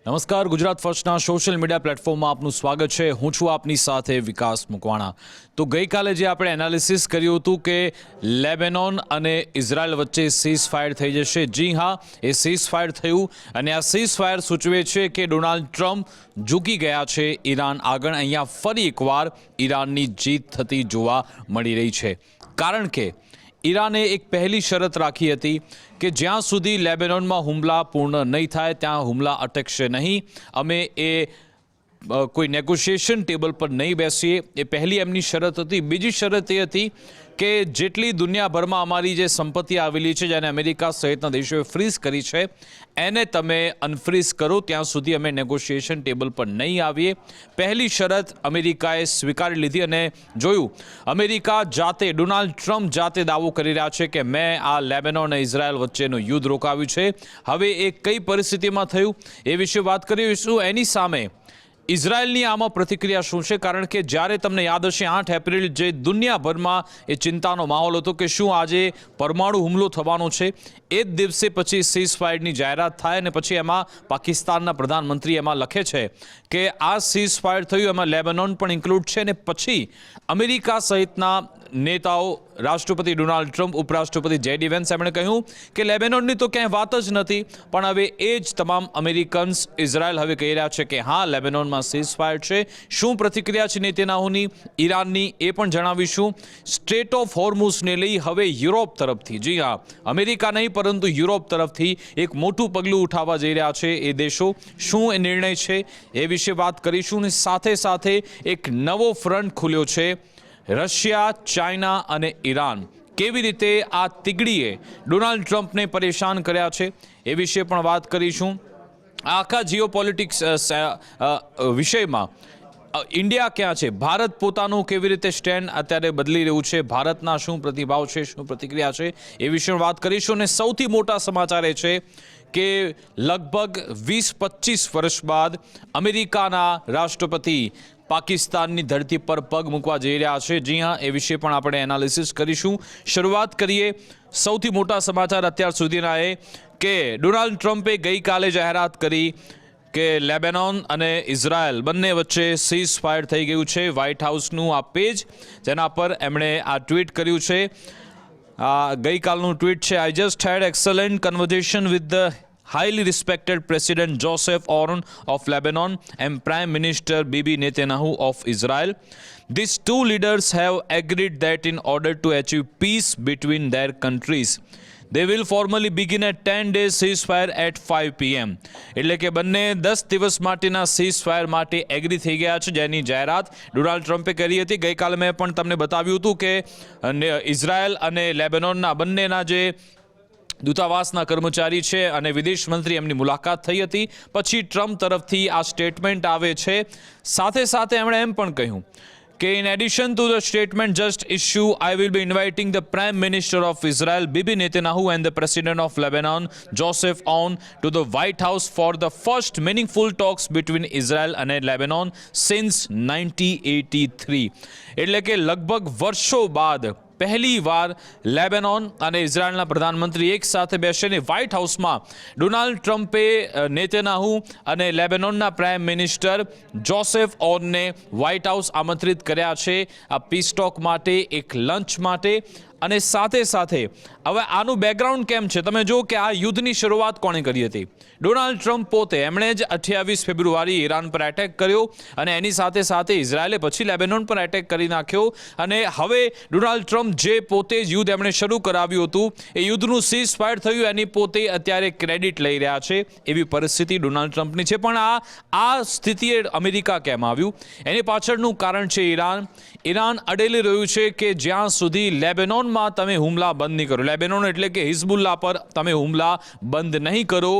નમસ્કાર, Gujarat ફર્સ્ટના social media પ્લેટફોર્મમાં આપનું સ્વાગત છે। હું છું આપની સાથે વિકાસ મુકવાણા। તો ગઈકાલે જે આપણે એનાલિસિસ કર્યું હતું કે લેબેનોન અને ઇઝરાયલ વચ્ચે સીઝ ફાયર થઈ જશે। જી હા, એ સીઝ ફાયર થયું અને આ સીઝ ફાયર સૂચવે છે કે ડોનાલ્ડ ટ્રમ્પ ઝૂકી ગયા છે ઈરાન આગળ। અહીંયા ફરી એકવાર ઈરાનની જીત થતી જોવા મળી રહી છે, કારણ કે ઈરાને એક પહેલી શરત રાખી હતી કે જ્યાં સુધી લેબેનોનમાં હુમલા પૂર્ણ નહીં થાય ત્યાં હુમલા અટકશે નહીં। અમે કોઈ નેગોશિએશન ટેબલ પર નહીં બેસીએ, એ પહેલી એમની શરત હતી। બીજી શરત એ હતી કે જેટલી દુનિયાભરમાં અમારી જે સંપત્તિ આવેલી છે, જેને અમેરિકા સહિતના દેશોએ ફ્રીઝ કરી છે, એને તમે અનફ્રીઝ કરો, ત્યાં સુધી અમે નેગોશિએશન ટેબલ પર નહીં આવીએ। પહેલી શરત અમેરિકાએ સ્વીકારી લીધી અને જોયું અમેરિકા જાતે, ડોનાલ્ડ ટ્રમ્પ જાતે દાવો કરી રહ્યા છે કે મેં આ લેબેનોન અને ઇઝરાયલ વચ્ચેનું યુદ્ધ રોકાવ્યું છે। હવે એ કઈ પરિસ્થિતિમાં થયું એ વિશે વાત કરીશું। એની સામે ઇઝરાયલની આમાં પ્રતિક્રિયા શું છે, કારણ કે જ્યારે તમને યાદ હશે 8 એપ્રિલ જે દુનિયાભરમાં એ ચિંતાનો માહોલ હતો કે શું આજે પરમાણુ હુમલો થવાનો છે, એ જ દિવસે પછી સીઝ ફાયરની જાહેરાત થાય અને પછી એમાં પાકિસ્તાનના પ્રધાનમંત્રી એમાં લખે છે કે આ સીઝ ફાયર થયું, એમાં લેબેનોન પણ ઇન્ક્લુડ છે। અને પછી અમેરિકા સહિતના નેતાઓ, રાષ્ટ્રપતિ ડોનાલ્ડ ટ્રમ્પ, ઉપરાષ્ટ્રપતિ જેડી વેન્સ, એમણે કહ્યું કે લેબેનોનની તો ક્યાંય વાત જ નથી। પણ હવે એ જ તમામ અમેરિકન્સ ઇઝરાયલ હવે કહી રહ્યા છે કે હા, લેબેનોનમાં સીઝ ફાયર છે। શું પ્રતિક્રિયા છે નેતન્યાહુની, ઈરાનની, એ પણ જણાવીશું। સ્ટ્રેટ ઓફ હોર્મુઝને લઈ હવે યુરોપ તરફથી, જી હા, અમેરિકા નહીં પરંતુ યુરોપ તરફથી એક મોટું પગલું ઉઠાવવા જઈ રહ્યા છે એ દેશો। શું એ નિર્ણય છે એ વિશે વાત કરીશું। અને સાથે સાથે એક નવો ફ્રન્ટ ખુલ્યો છે, રશિયા, ચાઇના અને ઈરાન કેવી રીતે આ તિગડીએ ડોનાલ્ડ ટ્રમ્પને પરેશાન કર્યા છે એ વિશે પણ વાત કરીશું। આખા જીઓપોલિટિક્સ વિષયમાં ઇન્ડિયા ક્યાં છે, ભારત પોતાનું કેવી રીતે સ્ટેન્ડ અત્યારે બદલી રહ્યું છે, ભારતના શું પ્રતિભાવ છે, શું પ્રતિક્રિયા છે એ વિશે વાત કરીશું। અને સૌથી મોટા સમાચાર એ છે કે લગભગ 20-25 વર્ષ બાદ અમેરિકાના રાષ્ટ્રપતિ પાકિસ્તાનની ધરતી પર પગ મૂકવા જઈ રહ્યા છે। જી હા, એ વિશે પણ આપણે એનાલિસિસ કરીશું। શરૂઆત કરીએ સૌથી મોટા સમાચાર અત્યાર સુધીના એ કે ડોનાલ્ડ ટ્રમ્પે ગઈકાલે જાહેરાત કરી કે લેબેનોન અને ઇઝરાયલ બંને વચ્ચે સીઝ ફાયર થઈ ગયું છે। વ્હાઇટ હાઉસનું આ પેજ, જેના પર એમણે આ ટ્વીટ કર્યું છે, ગઈકાલનું ટ્વીટ છે, I just had excellent conversation with the highly respected President Joseph Aoun of Lebanon and Prime Minister Bibi Netanyahu of Israel. These two leaders have agreed that in order to achieve peace between their countries, they will formally begin a 10-day ceasefire at 5 p.m. એટલે કે બંને 10 દિવસ માટેના ceasefire માટે agri થઈ ગયા છે, જેની જાહેરાત ડોનાલ્ડ ટ્રમ્પે કરી હતી। ગઈકાલે મેં પણ તમને બતાવ્યું હતું કે ઇઝરાયલ અને લેબેનોનના બંનેના જે દૂતાવાસના કર્મચારી છે અને વિદેશ મંત્રી, એમની મુલાકાત થઈ હતી। પછી ટ્રમ્પ તરફથી આ સ્ટેટમેન્ટ આવે છે। સાથે સાથે એમણે એમ પણ કહ્યું કે in addition to the statement just issue, I will be inviting the Prime Minister of Israel, Bibi Netanyahu, and the President of Lebanon, Joseph Aoun, to the White House for the first meaningful talks between Israel and Lebanon since 1983. એટલે કે લગભગ વર્ષો બાદ પહેલી વાર Lebanon અને ઇઝરાયલના પ્રધાનમંત્રી એક સાથે બેસીને વ્હાઇટ હાઉસમાં ડોનાલ્ડ ટ્રમ્પે નેતન્યાહુ અને લેબેનોનના પ્રાઇમ મિનિસ્ટર જોસેફ ઓનને વ્હાઇટ હાઉસ આમંત્રિત કર્યા છે આ પીસ ટોક માટે, એક લંચ માટે। અને સાથે સાથે હવે આનું બેકગ્રાઉન્ડ કેમ છે, તમે જો કે આ યુદ્ધની શરૂઆત કોણે કરી હતી, ડોનાલ્ડ ટ્રમ્પ પોતે। એમણે જ 28 ફેબ્રુઆરી ઈરાન પર એટેક કર્યો અને એની સાથે સાથે ઇઝરાયલે પછી લેબેનોન પર એટેક કરી નાખ્યો। અને હવે ડોનાલ્ડ ટ્રમ્પ જે પોતે જ યુદ્ધ એમણે શરૂ કરાવ્યું હતું, એ યુદ્ધનું સીઝ ફાયર થયું, એની પોતે અત્યારે ક્રેડિટ લઈ રહ્યા છે, એવી પરિસ્થિતિ ડોનાલ્ડ ટ્રમ્પની છે। પણ આ સ્થિતિએ અમેરિકા કેમ આવ્યું, એની પાછળનું કારણ છે ઈરાન। ઈરાન અડેલી રહ્યું છે કે જ્યાં સુધી લેબેનોનમાં તમે હુમલા બંધ નહીં કરો, લેબેનોન એટલે કે હિઝબુલ્લા પર તમે હુમલા બંધ નહીં કરો,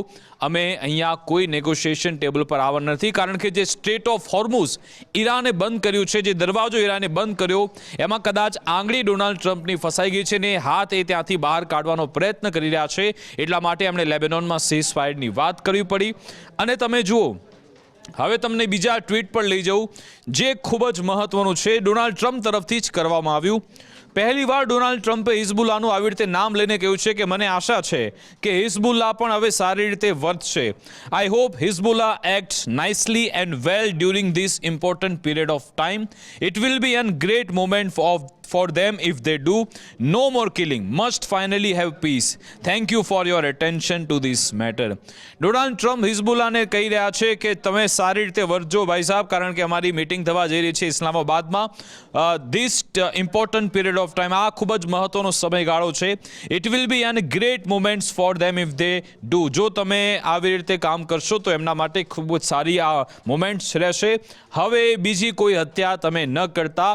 અમે અહીંયા કોઈ નેગોશિએશન ટેબલ પર આવવાના નથી। કારણ કે જે સ્ટ્રેટ ઓફ હોર્મુઝ ઈરાને બંધ કર્યું છે, જે દરવાજો ઈરાને બંધ કર્યો, એમાં કદાચ આંગળી ડોનાલ્ડ ટ્રમ્પની ફસાઈ ગઈ છે ને હાથ એ ત્યાંથી બહાર કાઢવાનો પ્રયત્ન કરી રહ્યા છે। એટલા માટે એમણે લેબેનોનમાં સીઝ ફાયરની વાત કરવી પડી। અને તમે જુઓ, હવે તમને બીજા ટ્વીટ પર લઈ જાઉં જે ખૂબ જ મહત્વનું છે, ડોનાલ્ડ ટ્રમ્પ તરફથી જ કરવામાં આવ્યું। પહેલીવાર ડોનાલ્ડ ટ્રમ્પે હિઝબુલ્લાનું આવી રીતે નામ લઈને કહ્યું છે કે મને આશા છે કે હિઝબુલ્લા પણ હવે સારી રીતે વર્તશે. I hope Hezbollah acts nicely and well during this important period of time. It will be an great moment for them if they do. No more killing. Must finally have peace. Thank you for your attention to this matter. Donald Trump હિઝબુલ્લાને કહી રહ્યા છે કે તમે સારી રીતે વર્તજો ભાઈ સાહેબ, કારણ કે અમારી મીટિંગ થવા જઈ રહી છે ઇસ્લામાબાદમાં. This important period of time, આ ખૂબ જ મહત્વનો સમયગાળો છે. It will be an great moments for them if they do. જો તમે આવી રીતે કામ કરશો તો એમના માટે ખૂબ જ સારી આ મોમેન્ટ્સ રહેશે. હવે બીજી કોઈ હત્યા તમે ન કરતા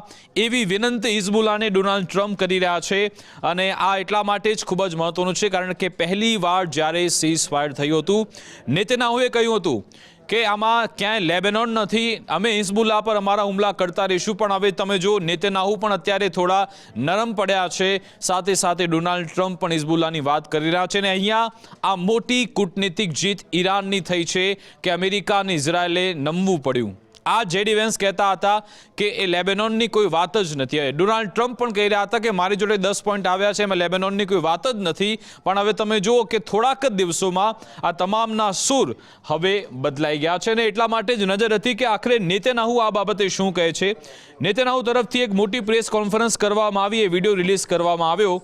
એવી વિનંતી હિઝબુલ્લાને ડોનાલ્ડ ટ્રમ્પ કરી રહ્યા છે. અને આ એટલા માટે જ ખૂબ જ મહત્વનું છે કારણ કે પહેલી વાર જ્યારે સીઝ ફાયર થયું હતું, નેતન્યાહુએ કહ્યું હતું કે આમાં ક્યાંય લેબેનોન નથી, અમે હિઝબુલ્લા પર અમારા હુમલા કરતા રહીશું. પણ હવે તમે જો નેતન્યાહુ પણ અત્યારે થોડા નરમ પડ્યા છે, સાથે સાથે ડોનાલ્ડ ટ્રમ્પ પણ હિઝબુલ્લાની વાત કરી રહ્યા છે. અને અહીંયા આ મોટી કૂટનીતિક જીત ઈરાનની થઈ છે કે અમેરિકા અને ઇઝરાયેલે નમવું પડ્યું. આ જેડી વેન્સ કહેતા હતા કે એ લેબેનોનની કોઈ વાત જ નથી. ડોનાલ્ડ ટ્રમ્પ પણ કહી રહ્યા હતા કે મારી જોડે 10 પોઈન્ટ આવ્યા છે, એમાં લેબેનોનની કોઈ વાત જ નથી. પણ હવે તમે જુઓ કે થોડાક જ દિવસોમાં આ તમામના સૂર હવે બદલાઈ ગયા છે. અને એટલા માટે જ નજર હતી કે આખરે નેતન્યાહુ આ બાબતે શું કહે છે. નેતન્યાહુ તરફથી એક મોટી પ્રેસ કોન્ફરન્સ કરવામાં આવી, એ વિડીયો રિલીઝ કરવામાં આવ્યો.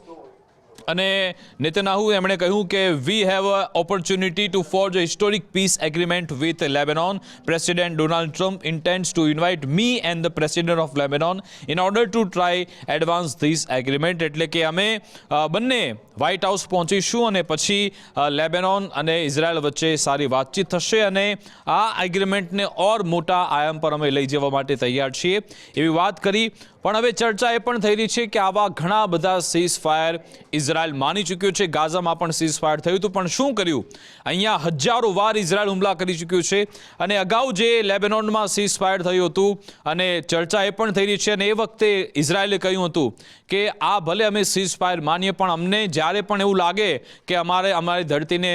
અને નેતન્યાહુ એમણે કહ્યું કે we have a opportunity to forge a historic peace agreement with Lebanon. President Donald Trump intends to invite me and the president of Lebanon in order to try advance this agreement. એટલે કે અમે બંને white house પહોંચીશું અને પછી Lebanon અને Israel વચ્ચે સારી વાતચીત થશે અને આ એગ્રીમેન્ટને ઓર મોટા આયામ પર અમે લઈ જવા માટે તૈયાર છીએ એવી વાત કરી. પણ હવે ચર્ચા એ પણ થઈ રહી છે કે આવા ઘણા બધા સીઝ ફાયર ઇઝરાયલ માની ચૂક્યો છે. ગાઝામાં પણ સીઝ ફાયર થયું હતું, પણ શું કર્યું? અહીંયા હજારો વાર ઇઝરાયલ હુમલા કરી ચૂક્યું છે. અને અગાઉ જે લેબેનોનમાં સીઝ ફાયર થયું હતું અને ચર્ચા એ પણ થઈ રહી છે, અને એ વખતે ઇઝરાયલે કહ્યું હતું કે આ ભલે અમે સીઝ ફાયર માનીએ, પણ અમને જ્યારે પણ એવું લાગે કે અમારી ધરતીને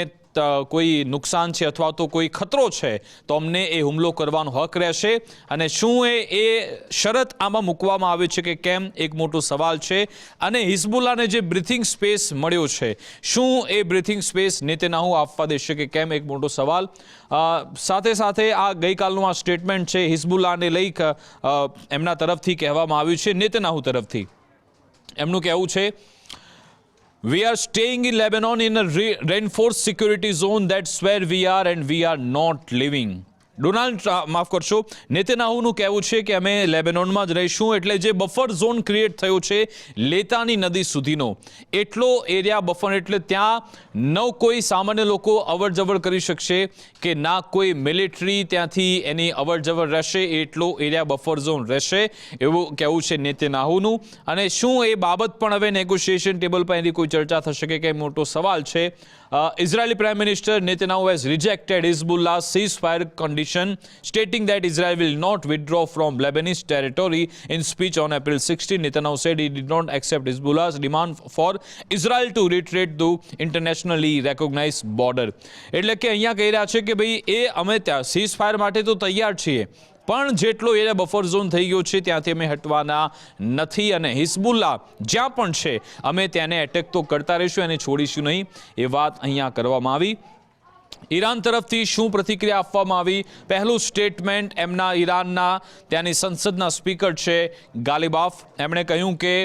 કોઈ નુકસાન છે અથવા તો કોઈ ખતરો છે તો અમને એ હુમલો કરવાનો હક રહેશે. અને શું એ શરત આમાં મૂકવામાં આવે છે કે કેમ, એક મોટો સવાલ છે. અને હિઝબુલ્લાને જે બ્રીથિંગ સ્પેસ મળ્યો છે, શું એ બ્રીથિંગ સ્પેસ નેતન્યાહુ આપવા દેશે કે કેમ, એક મોટો સવાલ. સાથે સાથે આ ગઈકાલનું આ સ્ટેટમેન્ટ છે હિઝબુલ્લાને લઈ એમના તરફથી કહેવામાં આવ્યું છે. નેતન્યાહુ તરફથી એમનું કહેવું છે, we are staying in Lebanon in a reinforced security zone. That's where we are and we are not living. માફ કરશો, નેતન્યાહુનું કહેવું છે કે અમે લેબેનોનમાં જ રહીશું. એટલે જે બફર ઝોન ક્રિએટ થયો છે લેતાની નદી સુધીનો, એટલો એરિયા બફર, એટલે ત્યાં ન કોઈ સામાન્ય લોકો અવર જવર કરી શકશે કે ના કોઈ મિલિટરી ત્યાંથી એની અવર જવર રહેશે. એટલો એરિયા બફર ઝોન રહેશે એવું કહેવું છે નેતન્યાહુનું. અને શું એ બાબત પણ હવે નેગોશિએશન ટેબલ પર એની કોઈ ચર્ચા થશે કે કંઈ મોટો સવાલ છે. Israeli Prime Minister Netanyahu has rejected Hezbollah's ceasefire condition, stating that Israel will not withdraw from Lebanese territory. In speech on April 16, Netanyahu said he did not accept Hezbollah's demand for Israel to retreat to internationally recognized border. એટલે કે અહીંયા કહી રહ્યા છે કે ભાઈ એ અમે ત્યાં સીઝ ફાયર માટે તો તૈયાર છીએ, પણ જેટલો એરિયા બફર ઝોન થઈ ગયો છે ત્યાંથી અમે હટવાના નથી. અને હિઝબુલ્લા જ્યાં પણ છે અમે તેને એટેક તો કરતા રહીશું, એને છોડીશું નહીં, એ વાત અહીંયા કરવામાં આવી. ઈરાન તરફથી શું પ્રતિક્રિયા આપવામાં આવી? પહેલું સ્ટેટમેન્ટ એમના ઈરાનના ત્યાંની સંસદના સ્પીકર છે ગાલિબાફ, એમણે કહ્યું કે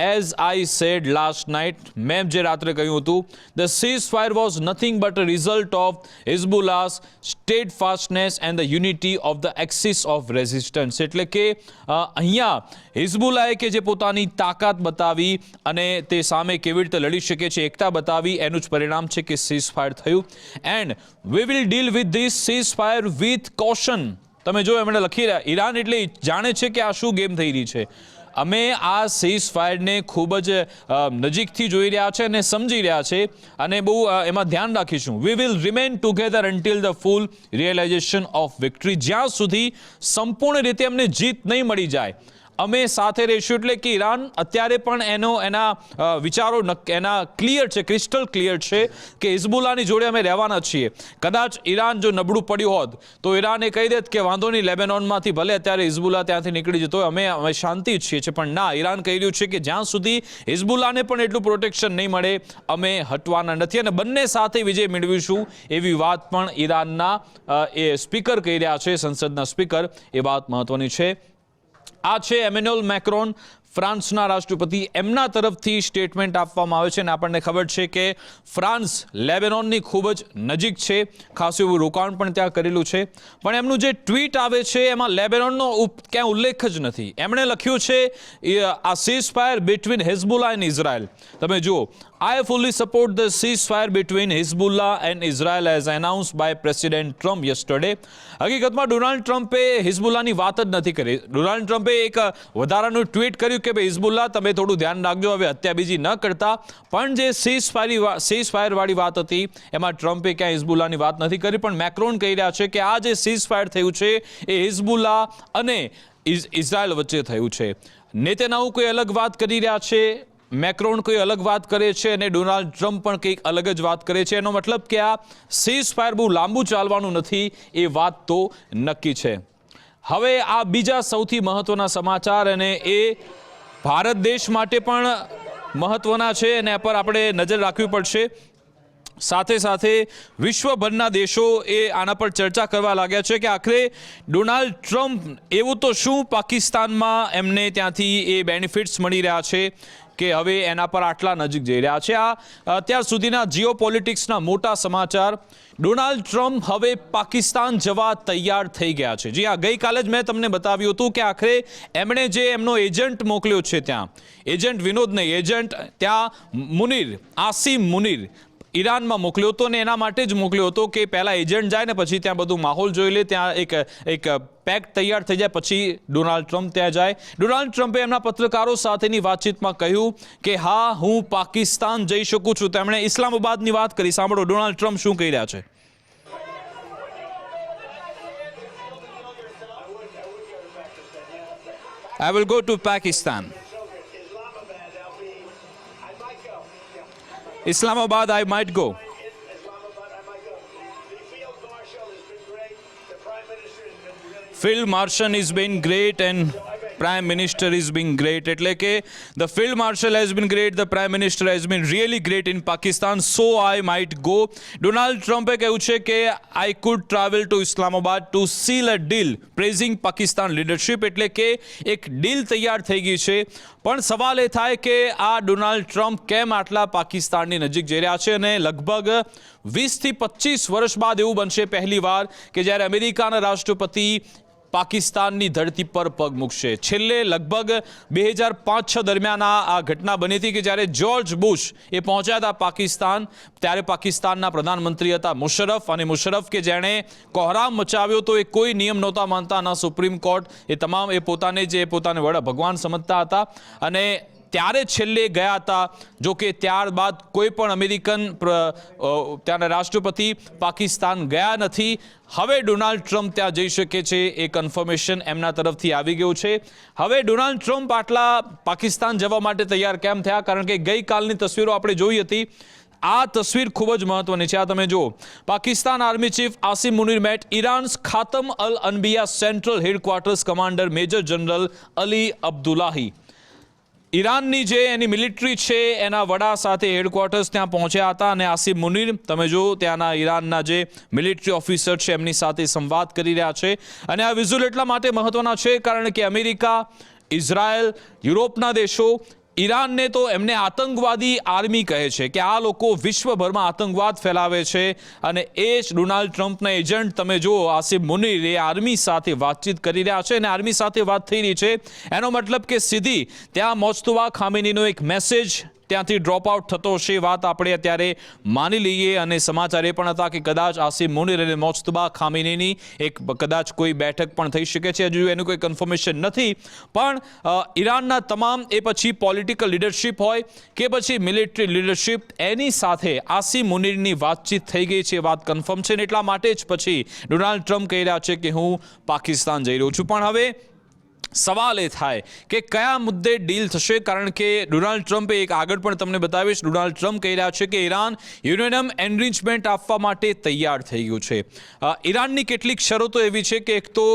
as I said last night, મેં જે રાત્રે કહ્યું હતું, the ceasefire was nothing but a result of Hezbollah's steadfastness and the unity of the axis of resistance. એટલે કે અહીંયા હિઝબુલ્લાએ કે જે પોતાની તાકાત બતાવી અને તે સામે કેવી રીતે લડી શકે છે, એકતા બતાવી, એનું જ પરિણામ છે કે ceasefire થયું. and we will deal with this ceasefire with caution. તમે જો એમણે લખી રહ્યા, ઈરાન એટલે જાણે છે કે આ શું ગેમ થઈ રહી છે. અમે આ સીઝ ફાયરને ખૂબ જ નજીકથી જોઈ રહ્યા છે અને સમજી રહ્યા છે અને બહુ એમાં ધ્યાન રાખીશું. We will remain together until the full realization of victory. જ્યાં સુધી સંપૂર્ણ રીતે અમને જીત નહીં મળી જાય, અમે સાથે રહીશું. એટલે કે ઈરાન અત્યારે પણ એના વિચારો એના ક્લિયર છે, ક્રિસ્ટલ ક્લિયર છે કે હિઝબુલ્લાની જોડે અમે રહેવાના છીએ. કદાચ ઈરાન જો નબળું પડ્યું હોત તો ઈરાન એ કહી દેત કે વાંધો નહીં, લેબેનોનમાંથી ભલે અત્યારે હિઝબુલ્લા ત્યાંથી નીકળી જતો હોય, અમે શાંતિ ઈચ્છીએ છીએ. પણ ના, ઈરાન કહી રહ્યું છે કે જ્યાં સુધી હિઝબુલ્લાને પણ એટલું પ્રોટેક્શન નહીં મળે અમે હટવાના નથી અને બંને સાથે વિજય મેળવીશું, એવી વાત પણ ઈરાનના એ સ્પીકર કહી રહ્યા છે, સંસદના સ્પીકર. એ વાત મહત્વની છે. આ છે એમેન્યુઅલ મેક્રોન, ફ્રાન્સના રાષ્ટ્રપતિ. એમના તરફથી સ્ટેટમેન્ટ આપવામાં આવે છે અને આપણને ખબર છે કે ફ્રાન્સ લેબેનોનની ખૂબ જ નજીક છે, ખાસું એવું રોકાણ પણ ત્યાં કરેલું છે. પણ એમનું જે ટ્વીટ આવે છે એમાં લેબેનોનનો ક્યાંય ઉલ્લેખ જ નથી. એમણે લખ્યું છે આ સીઝફાયર બિટવીન હિઝબુલ્લા એન્ડ ઇઝરાયલ. તમે જુઓ, I fully support the ceasefire between Hezbollah and Israel as announced by President Trump yesterday. હકીકતમાં ડોનાલ્ડ ટ્રમ્પે હિઝબુલ્લાની વાત જ નથી કરી. ડોનાલ્ડ ટ્રમ્પે એક વધારાનું ટ્વીટ કર્યું કે ભાઈ હિઝબુલ્લા તમે થોડું ધ્યાન રાખજો, હવે હત્યા બીજી ન કરતા. પણ જે સીઝફાયરવાળી વાત હતી એમાં ટ્રમ્પે ક્યાંય હિઝબુલ્લાની વાત નથી કરી. પણ મેક્રોન કહી રહ્યા છે કે આ જે સીઝફાયર થયું છે એ હિઝબુલ્લા અને ઇઝરાયલ વચ્ચે થયું છે. નેતન્યાહુ કોઈ અલગ વાત કરી રહ્યા છે, મેક્રોન કોઈ અલગ વાત કરે છે અને ડોનાલ્ડ ટ્રમ્પ પણ કંઈક અલગ જ વાત કરે છે. એનો મતલબ કે આ સીઝફાયર બહુ લાંબુ ચાલવાનું નથી, એ વાત તો નક્કી છે. હવે આ બીજા સૌથી મહત્વના સમાચાર, અને એ ભારત દેશ માટે પણ મહત્વના છે અને એ પર આપણે નજર રાખવી પડશે. સાથે સાથે વિશ્વભરના દેશો એ આના પર ચર્ચા કરવા લાગ્યા છે કે આખરે ડોનાલ્ડ ટ્રમ્પ એવું તો શું પાકિસ્તાનમાં એમને ત્યાંથી એ બેનિફિટ્સ મળી રહ્યા છે કે હવે એના પર આટલા નજીક જઈ રહ્યા છે. આ અત્યાર સુધીના જીઓપોલિટિક્સના મોટા સમાચાર. ડોનાલ્ડ ટ્રમ્પ હવે પાકિસ્તાન જવા તૈયાર થઈ ગયા છે. જી હા, ગઈકાલે જ મેં તમને બતાવ્યું હતું કે આખરે એમણે જે એમનો એજન્ટ મોકલ્યો છે ત્યાં, એજન્ટ વિનોદ નહીં, એજન્ટ ત્યાં મુનીર, આસિમ મુનીર ઈરાનમાં મોકલ્યો હતો. અને એના માટે જ મોકલ્યો હતો કે પહેલાં એજન્ટ જાય ને પછી ત્યાં બધું માહોલ જોઈ લે, ત્યાં એક પેક તૈયાર થઈ જાય, પછી ડોનાલ્ડ ટ્રમ્પ ત્યાં જાય. ડોનાલ્ડ ટ્રમ્પે એમના પત્રકારો સાથેની વાતચીતમાં કહ્યું કે હા, હું પાકિસ્તાન જઈ શકું છું. તેમણે ઇસ્લામાબાદની વાત કરી. સાંભળો ડોનાલ્ડ ટ્રમ્પ શું કહી રહ્યા છે. I will go to Pakistan. Islamabad, I might go. Field Marshal has been great and Prime Minister has been great. એટલે કે the Field Marshal has been great, the Prime Minister has been really great in Pakistan, so I might go. Donald ટ્રમ્પે કહ્યું છે કે I could travel to Islamabad to seal a deal praising Pakistan leadership. એટલે કે એક deal તૈયાર થઈ ગઈ છે. પણ સવાલ એ થાય કે આ ડોનાલ્ડ ટ્રમ્પ કેમ આટલા પાકિસ્તાનની નજીક જઈ રહ્યા છે અને લગભગ 20 થી 25 વર્ષ બાદ એવું બનશે પહેલી વાર કે જ્યારે અમેરિકાના રાષ્ટ્રપતિ પાકિસ્તાનની ધરતી પર પગ મૂકશે. છેલ્લે લગભગ 2005-06 દરમિયાન આ ઘટના બની હતી કે જ્યારે જ્યોર્જ બુશ એ પહોંચ્યા હતા પાકિસ્તાન. ત્યારે પાકિસ્તાનના પ્રધાનમંત્રી હતા મુશરફ, અને મુશરફ કે જેણે કોહરામ મચાવ્યો તો એ કોઈ નિયમ નહોતા માનતા, ના સુપ્રીમ કોર્ટ, એ તમામ એ પોતાને વડા ભગવાન સમજતા હતા. અને ત્યારે છેલ્લે ગયા હતા. જો કે ત્યારબાદ કોઈ પણ અમેરિકન ત્યાંના રાષ્ટ્રપતિ પાકિસ્તાન ગયા નથી. હવે ડોનાલ્ડ ટ્રમ્પ ત્યાં જઈ શકે છે, એ કન્ફર્મેશન એમના તરફથી આવી ગયું છે. હવે ડોનાલ્ડ ટ્રમ્પ આટલા પાકિસ્તાન જવા માટે તૈયાર કેમ થયા? કારણ કે ગઈકાલની તસવીરો આપણે જોઈ હતી. આ તસવીર ખૂબ જ મહત્વની છે. આ તમે જુઓ, Pakistan army chief Asim Munir met Iran's Khatam al Anbiya central headquarters commander major general Ali Abdollahi. ઈરાનની જે એની મિલિટરી છે એના વડા સાથે હેડક્વાર્ટર્સ ત્યાં પહોંચ્યા હતા. અને આસિમ મુનીર તમે જો ત્યાંના ઈરાનના જે મિલિટરી ઓફિસર છે એમની સાથે સંવાદ કરી રહ્યા છે. અને આ વિઝ્યુઅલ એટલા માટે મહત્વના છે કારણ કે અમેરિકા, ઇઝરાયલ, યુરોપના દેશો ઈરાનને તો એમને આતંકવાદી આર્મી કહે છે કે આ લોકો વિશ્વભરમાં આતંકવાદ ફેલાવે છે. અને એ જ ડોનાલ્ડ ટ્રમ્પના એજન્ટ તમે જુઓ આસિમ મુનીર એ આર્મી સાથે વાતચીત કરી રહ્યા છે અને આર્મી સાથે વાત થઈ રહી છે. એનો મતલબ કે સીધી ત્યાં મોજતબા ખામેનીનો એક મેસેજ ત્યાંથી ડ્રોપ આઉટ થતો હશે. વાત આપણે અત્યારે માની લઈએ. અને સમાચાર એ પણ હતા કે કદાચ આસિમ મુનીર અને મોજતબા ખામેનીની એક કદાચ કોઈ બેઠક પણ થઈ શકે છે. હજુ એનું કોઈ કન્ફર્મેશન નથી. પણ ઈરાનના તમામ એ પછી પોલિટિકલ લીડરશિપ હોય કે પછી મિલિટરી લીડરશિપ, એની સાથે આસિમ મુનીરની વાતચીત થઈ ગઈ છે, વાત કન્ફર્મ છે. ને એટલા માટે જ પછી ડોનાલ્ડ ટ્રમ્પ કહી રહ્યા છે કે હું પાકિસ્તાન જઈ રહ્યો છું. પણ હવે સવાલ એ થાય કે કયા મુદ્દે ડીલ થશે, કારણ કે ડોનાલ્ડ ટ્રમ્પે એક આગળ પણ તમને બતાવીશ, ડોનાલ્ડ ટ્રમ્પ કહી રહ્યા છે કે ઈરાન યુરેનિયમ એનરિચમેન્ટ આપવા માટે તૈયાર થઈ ગયું છે. ઈરાનની કેટલીક શરતો એવી છે કે એક તો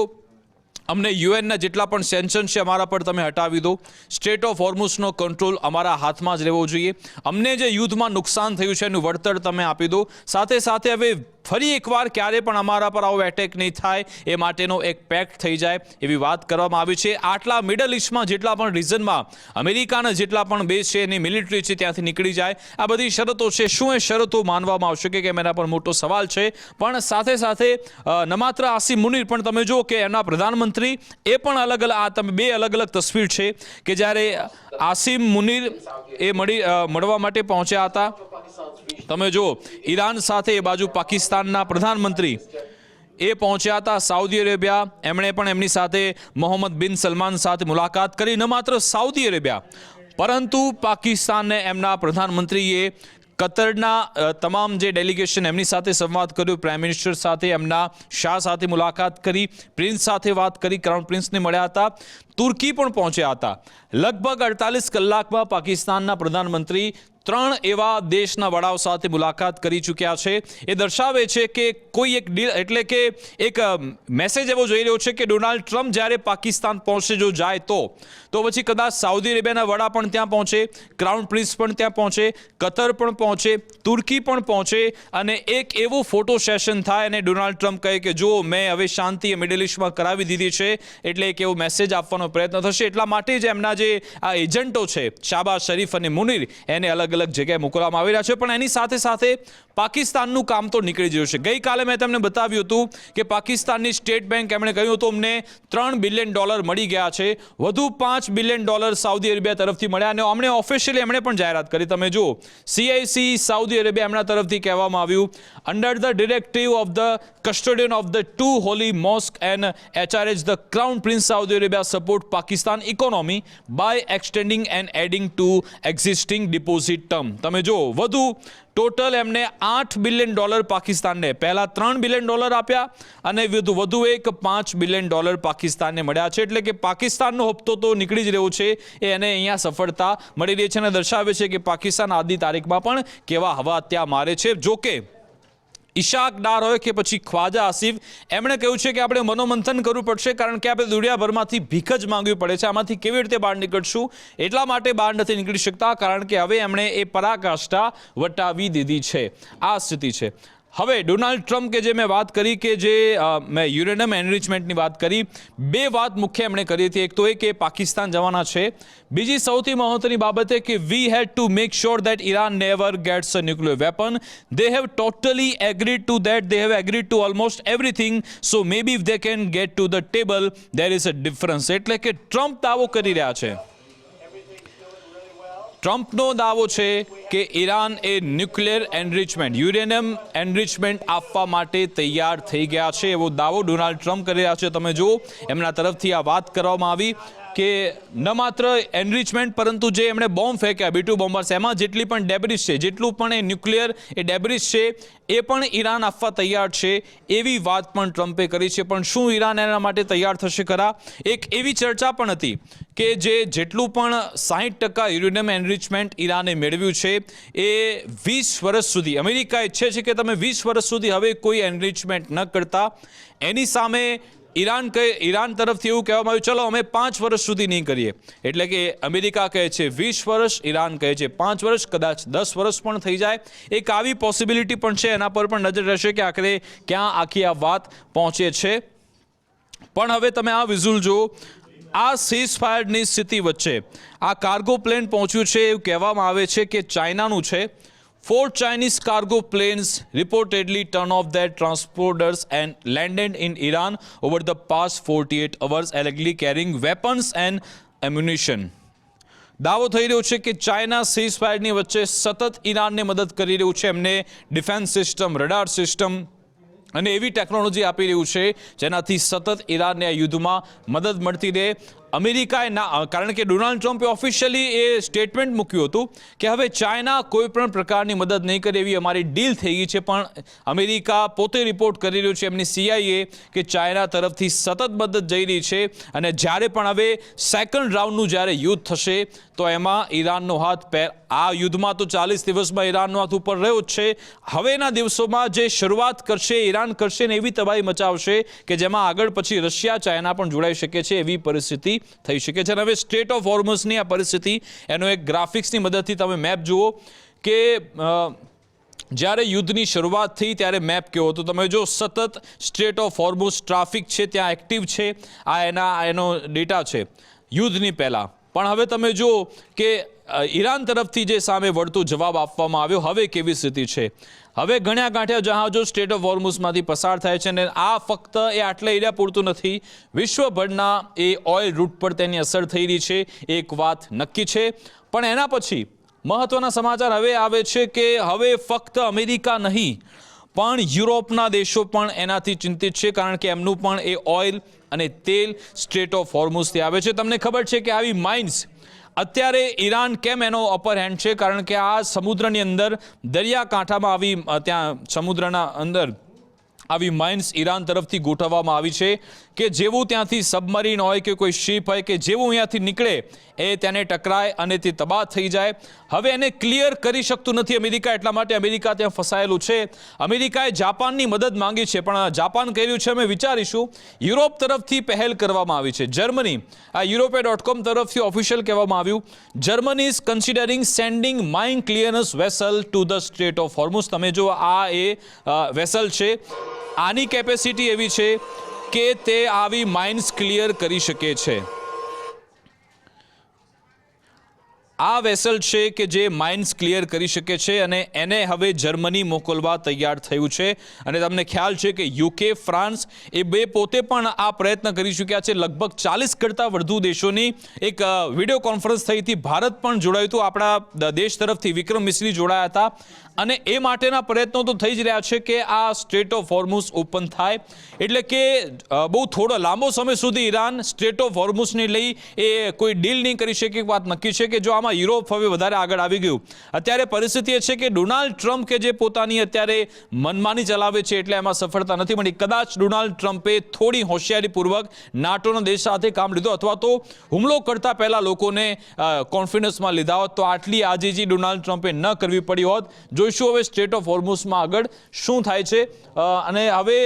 અમને યુએનના જેટલા પણ સેન્કશન છે અમારા પર તમે હટાવી દો, સ્ટેટ ઓફ હોર્મુઝનો કંટ્રોલ અમારા હાથમાં જ રહેવો જોઈએ, અમને જે યુદ્ધમાં નુકસાન થયું છે એનું વળતર તમે આપી દો, સાથે સાથે હવે ફરી એકવાર ક્યારે પણ અમારા પર આવો એટેક નહીં થાય એ માટેનો એક પેક્ટ થઈ જાય એવી વાત કરવામાં આવી છે. આટલા મિડલ ઇસ્ટમાં જેટલા પણ રીઝનમાં અમેરિકાના જેટલા પણ બેઝ છે એની મિલિટરી છે ત્યાંથી નીકળી જાય, આ બધી શરતો છે. શું એ શરતો માનવામાં આવશે કે કેમ એના પર મોટો સવાલ છે. પણ સાથે સાથે ન માત્ર આસિમ મુનીર પણ તમે જુઓ કે એના પ્રધાનમંત્રી એ પણ આ તમે બે અલગ અલગ તસવીર છે કે જ્યારે આસિમ મુનીર એ મળવા માટે પહોંચ્યા હતા, તમે જો ઈરાન સાથે એ બાજુ પાકિસ્તાનના પ્રધાનમંત્રી એ પહોંચ્યા હતા સાઉદી અરેબિયા, એમણે પણ એમની સાથે મોહમ્મદ બિન સલમાન સાથે મુલાકાત કરી. ન માત્ર સાઉદી અરેબિયા પરંતુ પાકિસ્તાનને એમના પ્રધાનમંત્રીએ કતરના તમામ જે ડેલિગેશન એમની સાથે સંવાદ કર્યો, પ્રાઇમ મિનિસ્ટર સાથે, એમના શાહ સાથે મુલાકાત કરી, પ્રિન્સ સાથે વાત કરી, ક્રાઉન પ્રિન્સને મળ્યા હતા, તુર્કી પણ પહોંચ્યા હતા. લગભગ 48 કલાકમાં પાકિસ્તાનના પ્રધાનમંત્રી 3 એવા દેશના વડાઓ સાથે મુલાકાત કરી ચૂક્યા છે. એ દર્શાવે છે કે કોઈ એક ડીલ, એટલે કે એક મેસેજ એવો જઈ રહ્યો છે કે ડોનાલ્ડ ટ્રમ્પ જ્યારે પાકિસ્તાન પહોંચે, જો જાય તો પછી કદાચ સાઉદી અરેબિયાના વડા પણ ત્યાં પહોંચે, ક્રાઉન પ્રિન્સ પણ ત્યાં પહોંચે, કતર પણ પહોંચે, તુર્કી પણ પહોંચે અને એક એવું ફોટો સેશન થાય અને ડોનાલ્ડ ટ્રમ્પ કહે કે જો મેં હવે શાંતિ મિડલ ઇસ્ટમાં કરાવી દીધી છે, એટલે એક એવો મેસેજ આપવાનો પ્રયત્ન થશે. એટલા માટે જ એમના જે આ એજન્ટો છે શાહબાઝ શરીફ અને મુનીર એને અલગ જગ્યાએ મોકલવામાં આવી રહ્યા છે. પણ એની સાથે સાથે પાકિસ્તાનનું કામ તો નીકળી રહ્યું છે. ગઈકાલે મેં તમને બતાવ્યું હતું કે પાકિસ્તાનની સ્ટેટ બેંક એમણે કહ્યું હતું અમને $3 બિલિયન મળી ગયા છે, વધુ $5 બિલિયન સાઉદી અરેબિયા તરફથી મળ્યા અને અમને ઓફિશિયલી એમણે પણ જાહેરાત કરી. તમે જુઓ CIC સાઉદી અરેબિયા એમના તરફથી કહેવામાં આવ્યું, under the directive of the custodian of the two holy mosques and HRH, the Crown Prince Saudi Arabia support Pakistan economy by extending and adding to existing deposit term. તમે જો વધુ total એમને $8 billion પાકિસ્તાનને, પહેલા $3 billion આપ્યા અને વધુ એક $5 બિલિયન પાકિસ્તાનને મળ્યા છે. એટલે કે પાકિસ્તાનનો હપ્તો તો નીકળી જ રહ્યો છે, એને અહીંયા સફળતા મળી રહી છે અને દર્શાવે છે કે પાકિસ્તાન આજની તારીખમાં પણ કેવા હવા ત્યાં મારે છે. જોકે ઇશાક ડાર હોય કે પછી ખ્વાજા આસિફ, એમણે કહ્યું છે કે આપણે મનોમંથન કરવું પડશે, કારણ કે આપણે દુનિયાભરમાંથી ભીખ જ માંગવી પડે છે, આમાંથી કેવી રીતે બહાર નીકળશું, એટલા માટે બહાર નથી નીકળી શકતા, કારણ કે હવે એમણે એ પરાકાષ્ઠા વટાવી દીધી છે. આ સ્થિતિ છે. હવે ડોનાલ્ડ ટ્રમ્પ કે જે મેં વાત કરી કે જે મેં યુરેનિયમ એનરિચમેન્ટની વાત કરી, બે વાત મુખ્ય એમણે કરી હતી. એક તો એ કે પાકિસ્તાન જવાના છે, બીજી સૌથી મહત્વની બાબત એ કે we had to make sure that Iran never gets a nuclear weapon. They have totally agreed to that, they have agreed to almost everything, so may be they can get to the table, there is a difference. એટલે કે Trump દાવો કરી રહ્યા છે, ટ્રમ્પનો દાવો છે કે Iran એ nuclear enrichment, uranium enrichment આપવા માટે તૈયાર થઈ ગયા છે, એવો દાવો ડોનાલ્ડ ટ્રમ્પ કરી રહ્યા છે. તમે જુઓ એમના તરફથી આ વાત કરવામાં આવી કે ન માત્ર એનરિચમેન્ટ પરંતુ જે એમણે બોમ્બ ફેંક્યા, B2 બોમ્બર્સ, એમાં જેટલી પણ ડેબ્રિસ છે, જેટલું પણ એ ન્યુક્લિયર એ ડેબ્રિસ છે એ પણ ઈરાન આપવા તૈયાર છે, એવી વાત પણ ટ્રમ્પે કરી છે. પણ શું ઈરાન એના માટે તૈયાર થશે ખરા? એક એવી ચર્ચા પણ હતી કે જેટલું પણ 60% યુરેનિયમ એનરિચમેન્ટ ઈરાને મેળવ્યું છે એ 20 વર્ષ સુધી, અમેરિકા ઈચ્છે છે કે તમે 20 વર્ષ સુધી હવે કોઈ એનરિચમેન્ટ ન કરતા. એની સામે ઈરાન તરફથી એવું કહેવામાં આવ્યું ચલો અમે 5 વર્ષ સુધી નહીં કરીએ. એટલે કે અમેરિકા કહે છે 20 વર્ષ, ઈરાન કહે છે 5 વર્ષ, કદાચ 10 વર્ષ પણ થઈ જાય. એક આવી પોસિબિલિટી પણ છે, એના પર પણ નજર રહેશે કે આખરે ક્યાં આખી આ વાત પહોંચે છે. પણ હવે તમે આ વિઝ્યુઅલ જુઓ, આ સીઝ ફાયરની સ્થિતિ વચ્ચે આ કાર્ગો પ્લેન પહોંચ્યું છે, એવું કહેવામાં આવે છે કે ચાઇનાનું છે. 4 Chinese cargo planes reportedly turned off their transporters and landed in Iran over the past 48 hours, allegedly carrying weapons and ammunition. દાવો થઈ રહ્યો છે કે ચાઇના સીઝ ફાયરની વચ્ચે સતત ઈરાનને મદદ કરી રહ્યું છે, એમને ડિફેન્સ સિસ્ટમ, રડાર સિસ્ટમ અને એવી ટેકનોલોજી આપી રહ્યું છે જેનાથી સતત ઈરાનને આ યુદ્ધમાં મદદ મળતી રહે. અમેરિકાએ ના, કારણ કે ડોનાલ્ડ ટ્રમ્પે ઓફિશિયલી એ સ્ટેટમેન્ટ મૂક્યું હતું કે હવે ચાઇના કોઈ પણ પ્રકારની મદદ નહીં કરે એવી અમારી ડીલ થઈ ગઈ છે, પણ અમેરિકા પોતે રિપોર્ટ કરી રહ્યું છે એમની CIA કે ચાઇના તરફથી સતત મદદ જઈ રહી છે, અને જ્યારે પણ હવે સેકન્ડ રાઉન્ડનું જ્યારે યુદ્ધ થશે તો એમાં ઈરાનનો હાથ આ યુદ્ધમાં તો 40 દિવસમાં ઈરાનનો હાથ ઉપર રહ્યો જ છે. હવેના દિવસોમાં જે શરૂઆત કરશે ઈરાન કરશે ને એવી તબાહી મચાવશે કે જેમાં આગળ પછી રશિયા ચાઇના પણ જોડાઈ શકે છે, એવી પરિસ્થિતિ થઈ શકે છે. અને હવે સ્ટ્રેટ ઓફ હોર્મઝની આ પરિસ્થિતિ, એનો એક ગ્રાફિક્સની મદદથી તમે મેપ જુઓ કે જ્યારે યુદ્ધની શરૂઆત થઈ ત્યારે મેપ કેવો હતો. તમે જો સતત સ્ટ્રેટ ઓફ હોર્મઝ ટ્રાફિક છે ત્યાં એક્ટિવ છે, એનો ડેટા છે યુદ્ધની પહેલાં. પણ હવે તમે જુઓ કે ઈરાન તરફથી જે સામે વળતો જવાબ આપવામાં આવ્યો, હવે કેવી સ્થિતિ છે. હવે ગણ્યા ગાંઠ્યા જહાજો સ્ટ્રેટ ઓફ હોર્મુઝમાંથી પસાર થાય છે, અને આ ફક્ત આટલા એરિયા પૂરતું નથી, વિશ્વભરના એ ઓઇલ રૂટ પર તેની અસર થઈ રહી છે, એક વાત નક્કી છે. પણ એના પછી મહત્વના સમાચાર હવે આવે છે કે હવે ફક્ત અમેરિકા નહીં પણ યુરોપના દેશો પણ એનાથી ચિંતિત છે, કારણ કે એમનું પણ એ ઓઇલ અને તેલ સ્ટ્રેટ ઓફ હોર્મુઝથી આવે છે. તમને ખબર છે કે આવી માઇન્સ અત્યારે ઈરાન કેમ એનો અપર હેન્ડ છે, કારણ કે આ સમુદ્રની અંદર દરિયાકાંઠામાં ત્યાં સમુદ્રના અંદર આવી માઇન્સ ઈરાન તરફથી ગોઠવવામાં આવી છે કે જેવું ત્યાંથી સબમરીન હોય કે કોઈ શિપ હોય કે જેવું અહીંયાથી નીકળે એ તેને ટકરાય અને તે તબાહ થઈ જાય. હવે એને ક્લિયર કરી શકતું નથી અમેરિકા, એટલા માટે અમેરિકા ત્યાં ફસાયેલું છે. અમેરિકાએ જાપાનની મદદ માંગી છે, પણ જાપાન કહી રહ્યું છે અમે વિચારીશું. યુરોપ તરફથી પહેલ કરવામાં આવી છે. જર્મની, આ યુરોપે.com તરફથી ઓફિશિયલ કહેવામાં આવ્યું, Germany is considering sending mine clearance vessel to the strait of Hormuz. તમે જો આ એ વેસલ છે, આની કેપેસિટી એવી છે કે તે આવી માઇન્સ ક્લિયર કરી શકે છે. આ વેસલ છે કે જે માઇન્સ ક્લિયર કરી શકે છે, અને એને હવે જર્મની મોકલવા તૈયાર થયું છે. અને તમને ખ્યાલ છે કે UK, ફ્રાન્સ એ બે પોતે પણ આ પ્રયત્ન કરી ચૂક્યા છે. લગભગ 40 કરતાં વધુ દેશોની એક વિડીયો કોન્ફરન્સ થઈ હતી. ભારત પણ જોડાયું હતું, આપણા દેશ તરફથી વિક્રમ મિશ્રી જોડાયા હતા, અને એ માટેના પ્રયત્નો તો થઈ જ રહ્યા છે કે આ સ્ટ્રેટ ઓફ હોર્મુઝ ઓપન થાય. એટલે કે બહુ થોડો લાંબો સમય સુધી ઈરાન સ્ટ્રેટ ઓફ હોર્મુઝને લઈ એ કોઈ ડીલ નહીં કરી શકે. એક વાત નક્કી છે કે જો આમાં યુરોપ હવે વધારે આગળ આવી ગયું. અત્યારે પરિસ્થિતિ એ છે કે ડોનાલ્ડ ટ્રમ્પ કે જે પોતાની અત્યારે મનમાની ચલાવે છે એટલે એમાં સફળતા નથી મળી. કદાચ ડોનાલ્ડ ટ્રમ્પે થોડી હોશિયારીપૂર્વક નાટોના દેશ સાથે કામ લીધો, અથવા તો હુમલો કરતા પહેલા લોકોને કોન્ફિડન્સમાં લીધા હોત તો આટલી આજીજી ડોનાલ્ડ ટ્રમ્પે ન કરવી પડી હોત. જોઈશું હવે સ્ટ્રેટ ઓફ હોર્મુઝમાં આગળ શું થાય છે. અને હવે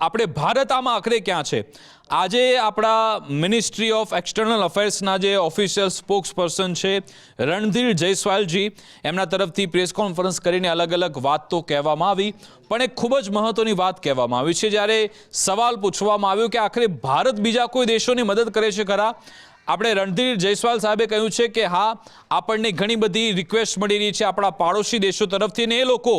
આપણે ભારત આમાં આખરે ક્યાં છે. આજે આપણા મિનિસ્ટ્રી ઓફ એક્સટર્નલ અફેર્સના જે ઓફિશિયલ સ્પોક્સ પર્સન છે રણધીર જયસ્વાલજી, એમના તરફથી પ્રેસ કોન્ફરન્સ કરીને અલગ અલગ વાત તો કહેવામાં આવી, પણ એક ખૂબ જ મહત્વની વાત કહેવામાં આવી છે. જ્યારે સવાલ પૂછવામાં આવ્યો કે આખરે ભારત બીજા કોઈ દેશોની મદદ કરે છે ખરા, આપણે રણધીર જયસ્વાલ સાહેબે કહ્યું છે કે હા, આપણને ઘણી બધી રિક્વેસ્ટ મળી રહી છે આપણા પાડોશી દેશો તરફથી, અને એ લોકો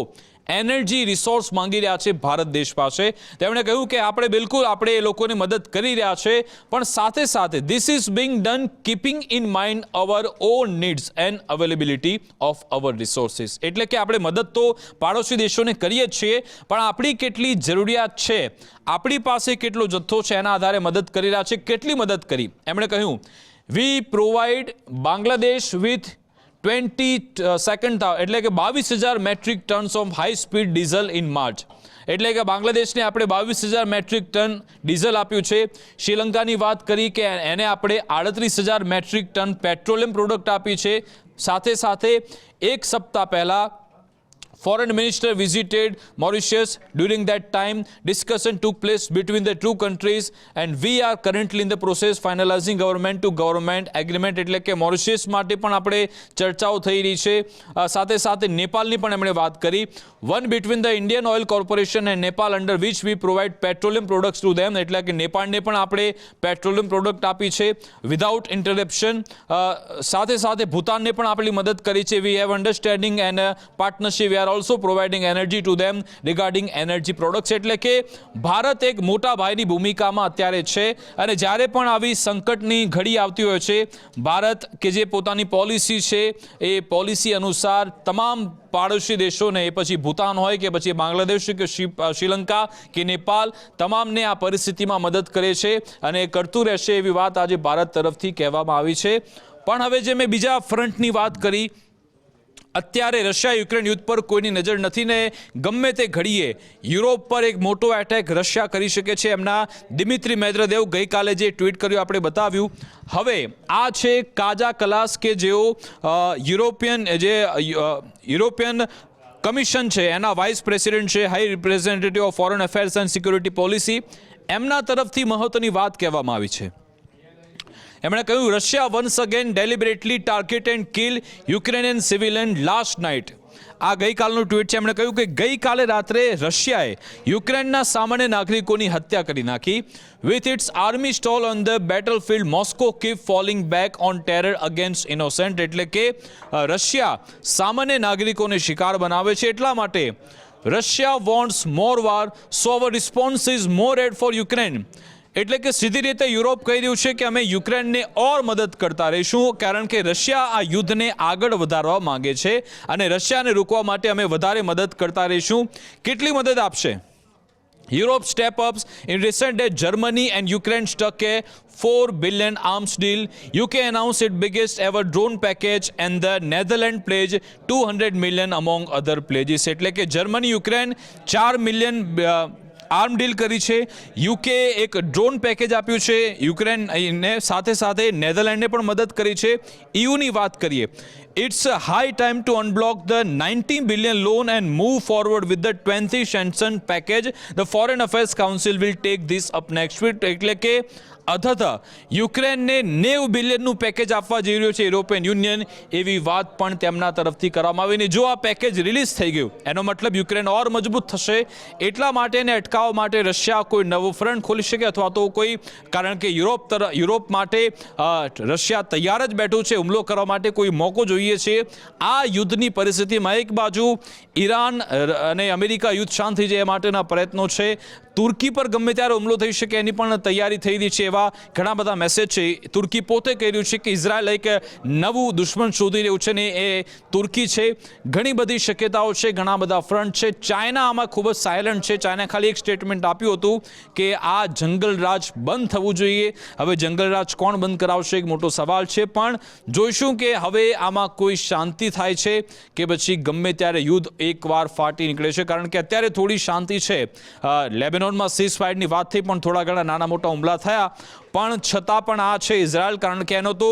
એનર્જી રિસોર્સ માંગી રહ્યા છે ભારત દેશ પાસે. તેમણે કહ્યું કે આપણે એ લોકોને મદદ કરી રહ્યા છે, પણ સાથે સાથે this is Bing done keeping in mind hour on needs and availability of our resources. એટલે કે આપણે મદદ તો પાડોશી દેશોને કરીએ જ છીએ, પણ આપણી કેટલી જરૂરિયાત છે, આપણી પાસે કેટલો જથ્થો છે, એના આધારે મદદ કરી રહ્યા છે. કેટલી મદદ કરી? એમણે કહ્યું we provide Bangladesh with 22,000 metric tons of high speed diesel in March. એટલે કે બાંગ્લાદેશને આપણે 22,000 મેટ્રિક ટન ડીઝલ આપ્યું છે. શ્રીલંકાની વાત કરી કે એને આપણે 38,000 મેટ્રિક ટન પેટ્રોલિયમ પ્રોડક્ટ આપી છે. સાથે સાથે એક સપ્તાહ પહેલા Foreign Minister visited Mauritius. During that time, discussion took place between the two countries, and we are currently in the process finalizing government to government agreement. એટલે કે મોરિશિયસ માટે પણ આપણે ચર્ચાઓ થઈ રહી છે. સાથે સાથે નેપાળની પણ એમણે વાત કરી. One between the Indian Oil Corporation and Nepal, under which we provide petroleum products to them. એટલે કે નેપાળને પણ આપણે પેટ્રોલિયમ પ્રોડક્ટ આપી છે વિધાઉટ ઇન્ટરપ્શન. સાથે સાથે ભૂતાનને પણ આપણી મદદ કરી છે. We have understanding and partnership. We are are also providing energy to them regarding energy products. એટલે કે ભારત એક મોટા ભાઈની ભૂમિકામાં અત્યારે છે અને જ્યારે પણ આવી સંકટની ઘડી આવતી હોય છે, ભારત કે જે પોતાની પોલિસી છે એ પોલિસી અનુસાર તમામ પાડોશી દેશોને, એ પછી ભૂતાન હોય કે પછી બાંગ્લાદેશ કે શ્રીલંકા કે નેપાલ, તમામને આ પરિસ્થિતિમાં મદદ કરે છે અને કરતું રહેશે એવી વાત આજે ભારત તરફથી કહેવામાં આવી છે. પણ હવે જે મેં બીજા ફ્રન્ટની વાત કરી, અત્યારે રશિયા યુક્રેન યુદ્ધ પર કોઈની નજર નથી ને ગમે તે ઘડીએ યુરોપ પર એક મોટો એટેક રશિયા કરી શકે છે. એમના દિમિત્રી મેદ્વેદેવ ગઈકાલે જે ટ્વીટ કર્યું આપણે બતાવ્યું. હવે આ છે કાજા કલાસ કે જેઓ યુરોપિયન કમિશન છે એના વાઇસ પ્રેસિડેન્ટ છે, high representative of foreign affairs and security policy. એમના તરફથી મહત્વની વાત કહેવામાં આવી છે. એમણે કહ્યું, Russia once again deliberately target and kill Ukrainian civilian last night. આ ગઈકાલનું ટ્વીટ છે. એમણે કહ્યું કે ગઈકાલે રાત્રે રશિયાએ યુક્રેનના સામાન્ય નાગરિકોની હત્યા કરી નાખી. With its army stall on the battlefield, Moscow keep falling back on terror against innocent. એટલે કે રશિયા સામાન્ય નાગરિકોને શિકાર બનાવે છે, એટલા માટે Russia wants more war, so our response is more aid for Ukraine. એટલે કે સીધી રીતે યુરોપ કહી રહ્યું છે કે અમે યુક્રેનને ઓર મદદ કરતા રહીશું, કારણ કે રશિયા આ યુદ્ધને આગળ વધારવા માંગે છે અને રશિયાને રોકવા માટે અમે વધારે મદદ કરતા રહીશું. કેટલી મદદ આપશે? Europe step ups in recent days. Germany and Ukraine struck a $4 billion arms deal. UK announced its biggest ever drone package and the Netherlands pledged $200 million among other pledges. એટલે કે Germany Ukraine 4 million arm deal કરી છે. UK એક drone package આપ્યું છે યુક્રેનને, સાથે સાથે નેધરલેન્ડને પણ મદદ કરી છે. EUની વાત કરીએ, it's a high time to unblock the 90 billion loan and move forward with the 20 sanction package. The Foreign Affairs Council will take this up next week. એટલે કે યુક્રેનને 90 બિલિયનનું પેકેજ આપવા જઈ રહ્યો છે યુરોપિયન યુનિયન, એવી વાત પણ તેમના તરફથી કરવામાં આવી. જો આ પેકેજ રિલીઝ થઈ ગયું એનો મતલબ યુક્રેન ઓર મજબૂત થશે. એટલા માટે એને અટકાવવા માટે રશિયા કોઈ નવો ફ્રન્ટ ખોલી શકે અથવા તો કોઈ, કારણ કે યુરોપ માટે રશિયા તૈયાર જ બેઠું છે હુમલો કરવા માટે, કોઈ મોકો જોઈએ છે. આ યુદ્ધની પરિસ્થિતિમાં એક બાજુ ઈરાન અને અમેરિકા યુદ્ધ શાંત થઈ જાય એ માટેના પ્રયત્નો છે. તુર્કી પર ગમે ત્યારે હુમલો થઈ શકે એની પણ તૈયારી થઈ રહી છે. એવા ઘણા બધા મેસેજ છે. તુર્કી પોતે કહી રહ્યું છે કે ઇઝરાયલ એક નવું દુશ્મન શોધી રહ્યું છે ને એ તુર્કી છે. ઘણી બધી શક્યતાઓ છે, ઘણા બધા ફ્રન્ટ છે. ચાઇના આમાં ખૂબ જ સાયલન્ટ છે. ચાઇના ખાલી એક સ્ટેટમેન્ટ આપ્યું હતું કે આ જંગલરાજ બંધ થવું જોઈએ. હવે જંગલરાજ કોણ બંધ કરાવશે એક મોટો સવાલ છે, પણ જોઈશું કે હવે આમાં કોઈ શાંતિ થાય છે કે પછી ગમે ત્યારે યુદ્ધ એકવાર ફાટી નીકળે છે. કારણ કે અત્યારે થોડી શાંતિ છે. લેબેનોનમાં સીઝ ફાયરની વાત થઈ પણ થોડા ઘણા નાના મોટા હુમલા થયા, પણ છતાં પણ આ છે ઇઝરાયલ, કારણ કે એનો તો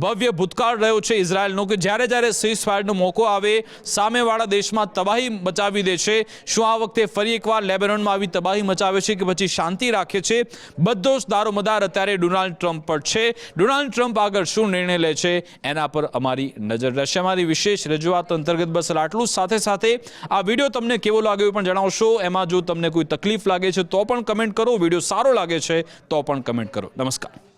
ભવ્ય ભૂતકાળ રહ્યો છે ઇઝરાયલનો કે જ્યારે જ્યારે સીઝ ફાયરનો મોકો આવે સામેવાળા દેશમાં તબાહી મચાવી દે છે. શું આ વખતે ફરી એકવાર લેબેનોનમાં આવી તબાહી મચાવે છે કે પછી શાંતિ રાખે છે? બધો જ દારોમદાર અત્યારે ડોનાલ્ડ ટ્રમ્પ પર છે. ડોનાલ્ડ ટ્રમ્પ આગળ શું નિર્ણય લે છે એના પર અમારી નજર રહેશે. અમારી વિશેષ રજૂઆત અંતર્ગત બસ આટલું. સાથે સાથે આ વિડીયો તમને કેવો લાગ્યો પણ જણાવશો. એમાં જો તમને કોઈ તકલીફ લાગે છે તો પણ કમેન્ટ કરો. વિડીયો સારો લાગે છે તો પણ કમેન્ટ કરો. નમસ્કાર.